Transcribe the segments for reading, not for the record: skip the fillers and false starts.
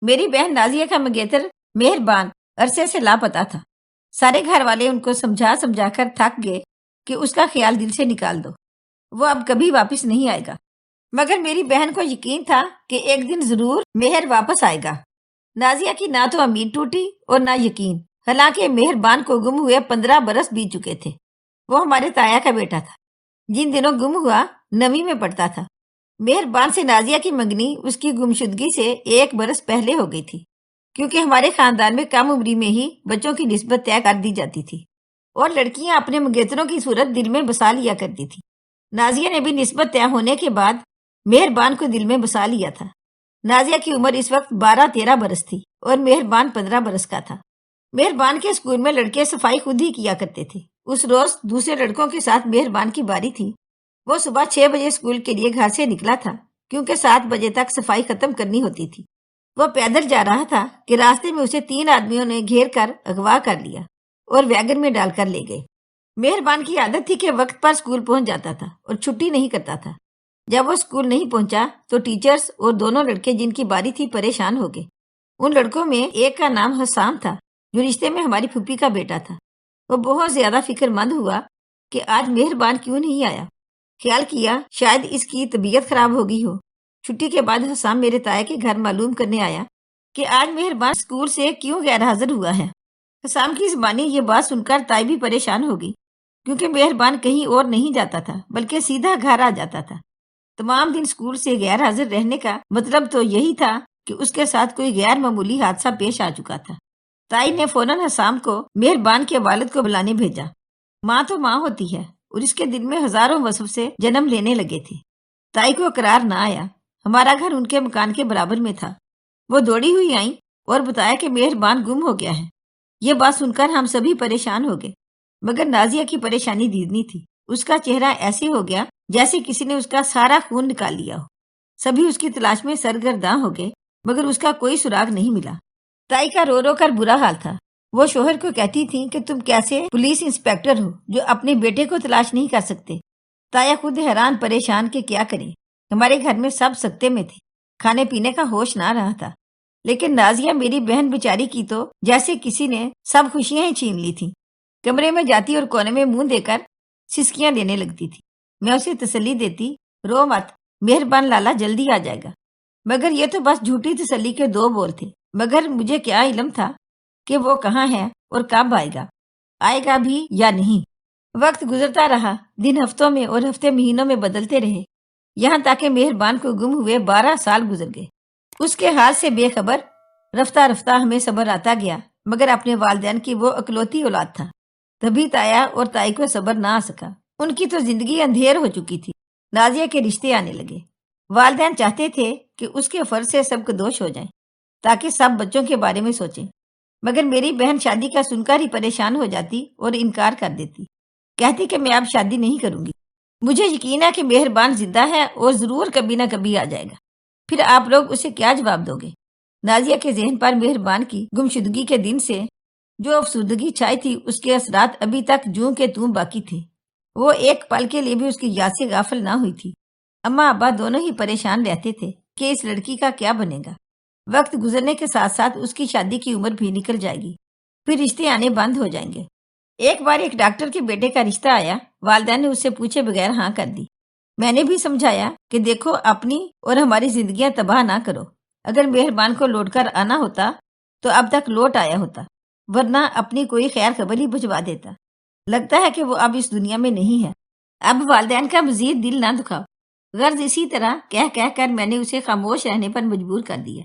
میری بہن نازیہ کا منگیتر مہربان عرصے سے لاپتہ تھا۔ سارے گھر والے ان کو سمجھا سمجھا کر تھک گئے کہ اس کا خیال دل سے نکال دو، وہ اب کبھی واپس نہیں آئے گا۔ مگر میری بہن کو یقین تھا کہ ایک دن ضرور مہر واپس آئے گا۔ نازیہ کی نہ تو امید ٹوٹی اور نہ یقین، حالانکہ مہربان کو گم ہوئے 15 برس بیت چکے تھے۔ وہ ہمارے تایا کا بیٹا تھا، جن دنوں گم ہوا 9ویں میں پڑھتا تھا۔ مہربان سے نازیہ کی منگنی اس کی گمشدگی سے 1 برس پہلے ہو گئی تھی، کیونکہ ہمارے خاندان میں کم عمری میں ہی بچوں کی نسبت طے کر دی جاتی تھی اور لڑکیاں اپنے منگیتروں کی صورت دل میں بسا لیا کرتی تھی۔ نازیہ نے بھی نسبت طے ہونے کے بعد مہربان کو دل میں بسا لیا تھا۔ نازیہ کی عمر اس وقت 12-13 برس تھی اور مہربان 15 برس کا تھا۔ مہربان کے اسکول میں لڑکے صفائی خود ہی کیا کرتے تھے۔ اس روز دوسرے لڑکوں کے ساتھ مہربان کی باری تھی۔ وہ صبح 6 بجے اسکول کے لیے گھر سے نکلا تھا، کیونکہ 7 بجے تک صفائی ختم کرنی ہوتی تھی۔ وہ پیدل جا رہا تھا کہ راستے میں اسے 3 آدمیوں نے گھیر کر اغوا کر لیا اور ویگن میں ڈال کر لے گئے۔ مہربان کی عادت تھی کہ وقت پر اسکول پہنچ جاتا تھا اور چھٹی نہیں کرتا تھا۔ جب وہ اسکول نہیں پہنچا تو ٹیچرز اور دونوں لڑکے جن کی باری تھی پریشان ہو گئے۔ ان لڑکوں میں ایک کا نام حسام تھا، جو رشتے میں ہماری پھوپھی کا بیٹا تھا۔ وہ بہت زیادہ فکر مند ہوا کہ آج مہربان کیوں نہیں آیا۔ خیال کیا شاید اس کی طبیعت خراب ہو گئی ہو۔ چھٹی کے بعد حسام میرے تایا کے گھر معلوم کرنے آیا کہ آج مہربان اسکول سے کیوں غیر حاضر ہوا ہے۔ حسام کی زبانی یہ بات سن کر تائی بھی پریشان ہو گئی، کیونکہ مہربان کہیں اور نہیں جاتا تھا بلکہ سیدھا گھر آ جاتا تھا۔ تمام دن اسکول سے غیر حاضر رہنے کا مطلب تو یہی تھا کہ اس کے ساتھ کوئی غیر معمولی حادثہ پیش آ چکا تھا۔ تائی نے فوراً حسام کو مہربان کے والد کو بلانے بھیجا۔ ماں تو ماں ہوتی ہے اور اس کے دل میں ہزاروں وصف سے جنم لینے لگے تھے۔ تائی کو قرار نہ آیا۔ ہمارا گھر ان کے مکان کے برابر میں تھا۔ وہ دوڑی ہوئی آئیں اور بتایا کہ مہربان گم ہو گیا ہے۔ یہ بات سن کر ہم سبھی پریشان ہو گئے، مگر نازیہ کی پریشانی دیدنی تھی۔ اس کا چہرہ ایسے ہو گیا جیسے کسی نے اس کا سارا خون نکال لیا ہو۔ سبھی اس کی تلاش میں سرگرداں ہو گئے، مگر اس کا کوئی سراغ نہیں ملا۔ تائی کا رو رو کر برا حال تھا۔ وہ شوہر کو کہتی تھی کہ تم کیسے پولیس انسپیکٹر ہو جو اپنے بیٹے کو تلاش نہیں کر سکتے۔ تایا خود حیران پریشان کہ کیا کرے۔ ہمارے گھر میں سب سکتے میں تھے، کھانے پینے کا ہوش نہ رہا تھا، لیکن نازیہ میری بہن بیچاری کی تو جیسے کسی نے سب خوشیاں ہی چھین لی تھیں۔ کمرے میں جاتی اور کونے میں منہ دے کر سسکیاں دینے لگتی تھی۔ میں اسے تسلی دیتی، رو مت، مہربان لالا جلدی آ جائے گا۔ مگر یہ تو بس جھوٹی تسلی کے 2 بول تھے۔ مگر مجھے کیا علم تھا کہ وہ کہاں ہے اور کب آئے گا بھی یا نہیں۔ وقت گزرتا رہا، دن ہفتوں میں اور ہفتے مہینوں میں بدلتے رہے، یہاں تک کہ مہربان کو گم ہوئے 12 سال گزر گئے۔ اس کے حال سے بے خبر رفتہ رفتہ ہمیں صبر آتا گیا، مگر اپنے والدین کی وہ اکلوتی اولاد تھا، تبھی تایا اور تائی کو صبر نہ آ سکا۔ ان کی تو زندگی اندھیر ہو چکی تھی۔ نازیہ کے رشتے آنے لگے۔ والدین چاہتے تھے کہ اس کے فرض سے سب دوش ہو جائیں تاکہ سب بچوں کے بارے میں سوچیں، مگر میری بہن شادی کا سن کر ہی پریشان ہو جاتی اور انکار کر دیتی، کہتی کہ میں اب شادی نہیں کروں گی۔ مجھے یقین ہے کہ مہربان زندہ ہے اور ضرور کبھی نہ کبھی آ جائے گا، پھر آپ لوگ اسے کیا جواب دو گے؟ نازیہ کے ذہن پر مہربان کی گمشدگی کے دن سے جو افسردگی چھائی تھی، اس کے اثرات ابھی تک جوں کے توں باقی تھے۔ وہ ایک پل کے لیے بھی اس کی یاد سے غافل نہ ہوئی تھی۔ اماں ابا دونوں ہی پریشان رہتے تھے کہ اس لڑکی کا کیا بنے گا۔ وقت گزرنے کے ساتھ ساتھ اس کی شادی کی عمر بھی نکل جائے گی، پھر رشتے آنے بند ہو جائیں گے۔ ایک بار ایک ڈاکٹر کے بیٹے کا رشتہ آیا، والدین نے اس سے پوچھے بغیر ہاں کر دی۔ میں نے بھی سمجھایا کہ دیکھو اپنی اور ہماری زندگیاں تباہ نہ کرو۔ اگر مہربان کو لوٹ کر آنا ہوتا تو اب تک لوٹ آیا ہوتا، ورنہ اپنی کوئی خیر خبر ہی بھجوا دیتا۔ لگتا ہے کہ وہ اب اس دنیا میں نہیں ہے۔ اب والدین کا مزید دل نہ دکھاؤ۔ غرض اسی طرح کہہ کر میں نے اسے خاموش رہنے پر مجبور کر دیا۔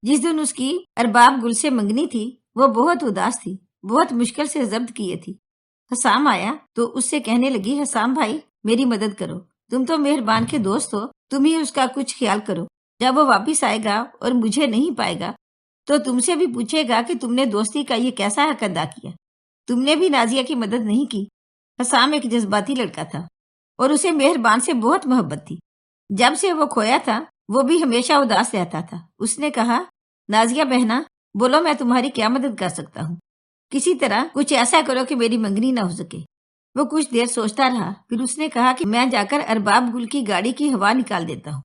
جس دن اس کی ارباب گل سے منگنی تھی، وہ بہت اداس تھی، بہت مشکل سے ضبط کیے تھی۔ حسام آیا تو اس سے کہنے لگی، حسام بھائی میری مدد کرو، تم تو مہربان کے دوست ہو، تم ہی اس کا کچھ خیال کرو۔ جب وہ واپس آئے گا اور مجھے نہیں پائے گا تو تم سے بھی پوچھے گا کہ تم نے دوستی کا یہ کیسا حق ادا کیا، تم نے بھی نازیہ کی مدد نہیں کی۔ حسام ایک جذباتی لڑکا تھا اور اسے مہربان سے بہت محبت تھی۔ جب سے وہ کھویا تھا وہ بھی ہمیشہ اداس رہتا تھا۔ اس نے کہا، نازیہ بہنا بولو میں تمہاری کیا مدد کر سکتا ہوں؟ کسی طرح کچھ ایسا کرو کہ میری منگنی نہ ہو سکے۔ وہ کچھ دیر سوچتا رہا، پھر اس نے کہا کہ میں جا کر ارباب گل کی گاڑی کی ہوا نکال دیتا ہوں۔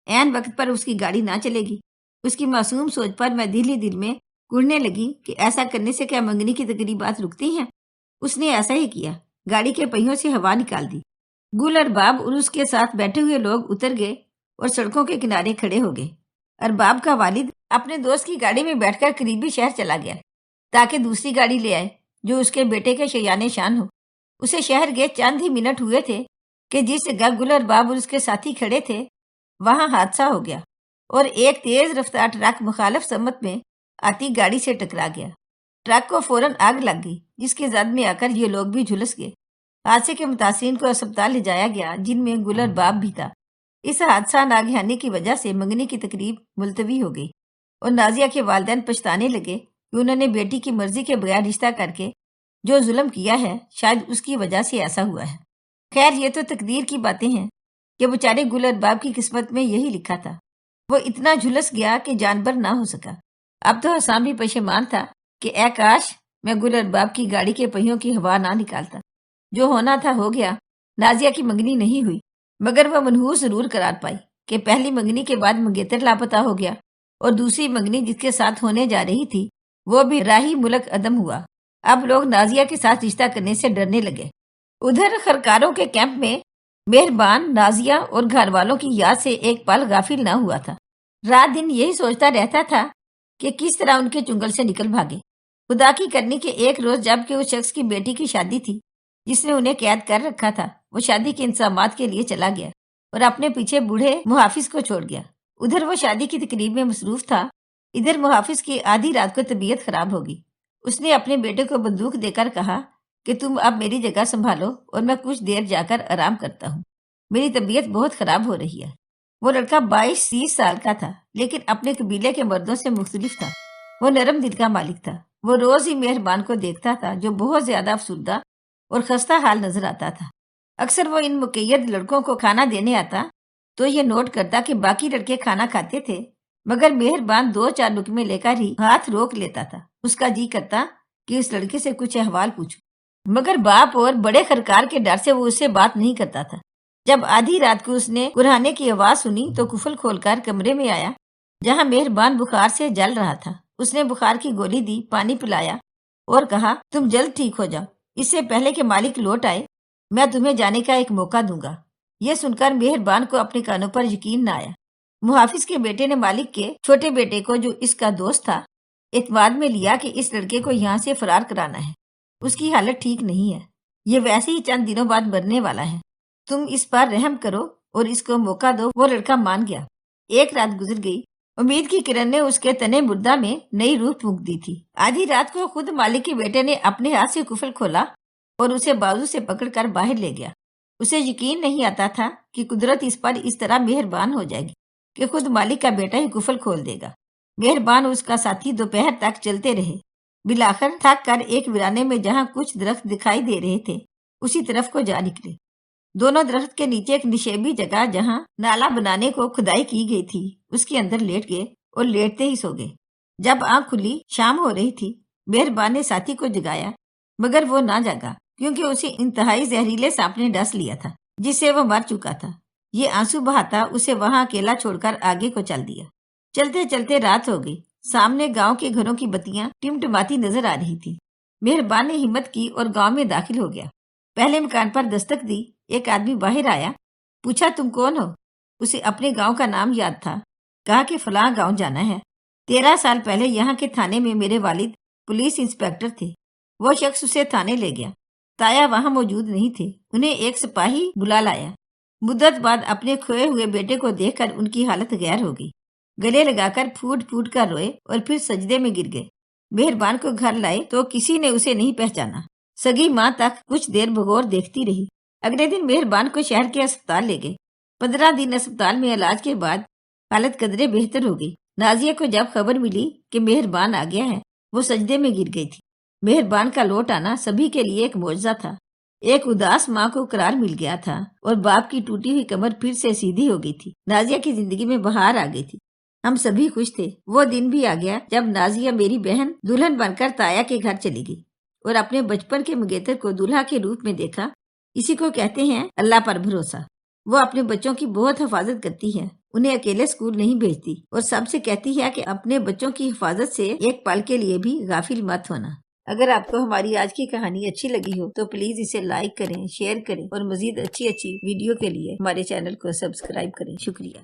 عین وقت پر اس کی گاڑی نہ چلے گی اس کی معصوم سوچ پر میں دل ہی دل میں کڑنے لگی کہ ایسا کرنے سے کیا منگنی کی تقریبات رکتی ہیں؟ اس نے ایسا ہی کیا، گاڑی کے پہیوں سے ہوا نکال دی۔ گل ارباب اور اس کے ساتھ بیٹھے ہوئے لوگ اتر گئے اور سڑکوں کے کنارے کھڑے ہو گئے۔ ارباب کا والد اپنے دوست کی گاڑی میں بیٹھ کر قریبی شہر چلا گیا تاکہ دوسری گاڑی لے آئے جو اس کے بیٹے کے شیان شان ہو۔ اسے شہر گئے چند ہی منٹ ہوئے تھے کہ جس جگہ گل ارباب اور اس کے ساتھی کھڑے تھے وہاں حادثہ ہو گیا اور ایک تیز رفتار ٹرک مخالف سمت میں آتی گاڑی سے ٹکرا گیا۔ ٹرک کو فوراً آگ لگ گئی جس کی زد میں آ کر یہ لوگ بھی جھلس گئے۔ حادثے کے متاثرین کو اسپتال لے جایا گیا جن میں گل ارباب بھی تھا۔ اس حادثہ ناگہانی کی وجہ سے منگنی کی تقریب ملتوی ہو گئی اور نازیہ کے والدین پچھتانے لگے کہ انہوں نے بیٹی کی مرضی کے بغیر رشتہ کر کے جو ظلم کیا ہے شاید اس کی وجہ سے ایسا ہوا ہے۔ خیر یہ تو تقدیر کی باتیں ہیں کہ بیچارے گل ارباب کی قسمت میں یہی لکھا تھا۔ وہ اتنا جھلس گیا کہ جانبر نہ ہو سکا۔ اب تو حسام بھی پشیمان تھا کہ اے کاش میں گل ارباب کی گاڑی کے پہیوں کی ہوا نہ نکالتا۔ جو ہونا تھا ہو گیا۔ نازیہ کی منگنی نہیں ہوئی مگر وہ منحوس ضرور قرار پائی کہ پہلی منگنی کے بعد منگیتر لاپتہ ہو گیا اور دوسری منگنی جس کے ساتھ ہونے جا رہی تھی وہ بھی راہی ملک عدم ہوا۔ اب لوگ نازیہ کے ساتھ رشتہ کرنے سے ڈرنے لگے۔ ادھر خرکاروں کے کیمپ میں مہربان نازیہ اور گھر والوں کی یاد سے ایک پل غافل نہ ہوا تھا۔ رات دن یہی سوچتا رہتا تھا کہ کس طرح ان کے چنگل سے نکل بھاگے۔ خدا کی کرنی کے ایک روز جب کہ اس شخص کی بیٹی کی شادی تھی جس نے انہیں قید کر رکھا تھا، وہ شادی کے انتظامات کے لیے چلا گیا اور اپنے پیچھے بوڑھے محافظ کو چھوڑ گیا۔ ادھر وہ شادی کی تقریب میں مصروف تھا، ادھر محافظ کی آدھی رات کو طبیعت خراب ہوگی۔ اس نے اپنے بیٹے کو بندوق دے کر کہا کہ تم اب میری جگہ سنبھالو اور میں کچھ دیر جا کر آرام کرتا ہوں، میری طبیعت بہت خراب ہو رہی ہے۔ وہ لڑکا 22-30 سال کا تھا لیکن اپنے قبیلے کے مردوں سے مختلف تھا۔ وہ نرم دل کا مالک تھا۔ وہ روز ہی مہربان کو دیکھتا تھا جو بہت زیادہ افسردہ اور خستہ حال نظر آتا تھا۔ اکثر وہ ان مقید لڑکوں کو کھانا دینے آتا تو یہ نوٹ کرتا کہ باقی لڑکے کھانا کھاتے تھے مگر مہربان 2-4 لقمے لے کر ہی ہاتھ روک لیتا تھا۔ اس کا جی کرتا کہ اس لڑکے سے کچھ احوال پوچھوں مگر باپ اور بڑے خرکار کے ڈر سے وہ اس سے بات نہیں کرتا تھا۔ جب آدھی رات کو اس نے قرآنے کی آواز سنی تو کفل کھول کر کمرے میں آیا جہاں مہربان بخار سے جل رہا تھا۔ اس نے بخار کی گولی دی، پانی پلایا اور کہا تم جلد ٹھیک ہو جاؤ، اس سے پہلے کہ مالک لوٹ آئے میں تمہیں جانے کا ایک موقع دوں گا۔ یہ سن کر مہربان کو اپنے کانوں پر یقین نہ آیا۔ محافظ کے بیٹے نے مالک کے چھوٹے بیٹے کو جو اس کا دوست تھا اعتماد میں لیا کہ اس لڑکے کو یہاں سے فرار کرانا ہے، اس کی حالت ٹھیک نہیں ہے، یہ ویسے ہی چند دنوں بعد مرنے والا ہے، تم اس پر رحم کرو اور اس کو موقع دو۔ وہ لڑکا مان گیا۔ ایک رات گزر گئی، امید کی کرن نے اس کے تنے مردہ میں نئی روح پھونک دی تھی۔ آدھی رات کو خود مالک کے بیٹے نے اپنے ہاتھ سے کفل کھولا اور اسے بازو سے پکڑ کر باہر لے گیا۔ اسے یقین نہیں آتا تھا کہ قدرت اس پر اس طرح مہربان ہو جائے گی کہ خود مالک کا بیٹا ہی کفل کھول دے گا۔ مہربان اس کا ساتھی دوپہر تک چلتے رہے، بالآخر تھک کر ایک ویرانے میں جہاں کچھ درخت دکھائی دے رہے تھے اسی طرف کو جا نکلے۔ دونوں درخت کے نیچے ایک نشیبی جگہ جہاں نالا بنانے کو کھدائی کی گئی تھی اس کے اندر لیٹ گئے اور لیٹتے ہی سو گئے۔ جب آنکھ کھلی شام ہو رہی تھی۔ مہربان نے ساتھی کو جگایا مگر وہ نہ جاگا کیونکہ اسے انتہائی زہریلے سانپ نے ڈس لیا تھا جس سے وہ مر چکا تھا۔ یہ آنسو بہاتا اسے وہاں اکیلا چھوڑ کر آگے کو چل دیا۔ چلتے چلتے رات ہو گئی۔ سامنے گاؤں کے گھروں کی بتیاں ٹمٹماتی نظر آ رہی تھی۔ مہربان نے ہمت کی اور گاؤں میں داخل ہو گیا۔ پہلے مکان پر دستک دی، ایک آدمی باہر آیا، پوچھا تم کون ہو؟ اسے اپنے گاؤں کا نام یاد تھا۔ کہا کہ فلاں گاؤں جانا ہے، 13 سال پہلے یہاں کے تھانے میں میرے والد پولیس انسپیکٹر تھے۔ وہ شخص اسے تھانے لے گیا۔ تایا وہاں موجود نہیں تھے، انہیں ایک سپاہی بلا لایا۔ مدت بعد اپنے کھوئے ہوئے بیٹے کو دیکھ کر ان کی حالت غیر ہو گئی، گلے لگا کر پھوٹ پھوٹ کر روئے اور پھر سجدے میں گر گئے۔ مہربان کو گھر لائے تو کسی نے اسے نہیں پہچانا۔ سگی ماں تک کچھ دیر بغور دیکھتی رہی۔ اگلے دن مہربان کو شہر کے اسپتال لے گئے۔ 15 دن اسپتال میں علاج کے بعد حالت قدرے بہتر ہو گئی۔ نازیہ کو جب خبر ملی کہ مہربان آ گیا ہے وہ سجدے میں گر گئی تھی۔ مہربان کا لوٹ آنا سبھی کے لیے ایک معجزہ تھا۔ ایک اداس ماں کو قرار مل گیا تھا اور باپ کی ٹوٹی ہوئی کمر پھر سے سیدھی ہو گئی تھی۔ نازیہ کی زندگی میں بہار آ گئی تھی۔ ہم سبھی خوش تھے۔ وہ دن بھی آ گیا جب نازیہ میری بہن دلہن بن کر تایا کے گھر چلی گئی اور اپنے بچپن کے منگیتر کو دولہا کے روپ میں دیکھا۔ اسی کو کہتے ہیں اللہ پر بھروسہ۔ وہ اپنے بچوں کی بہت حفاظت کرتی ہے، انہیں اکیلے اسکول نہیں بھیجتی اور سب سے کہتی ہے کہ اپنے بچوں کی حفاظت سے ایک پل کے لیے بھی غافل مت ہونا۔ اگر آپ کو ہماری آج کی کہانی اچھی لگی ہو تو پلیز اسے لائک کریں، شیئر کریں اور مزید اچھی ویڈیو کے لیے ہمارے چینل کو سبسکرائب کریں۔ شکریہ۔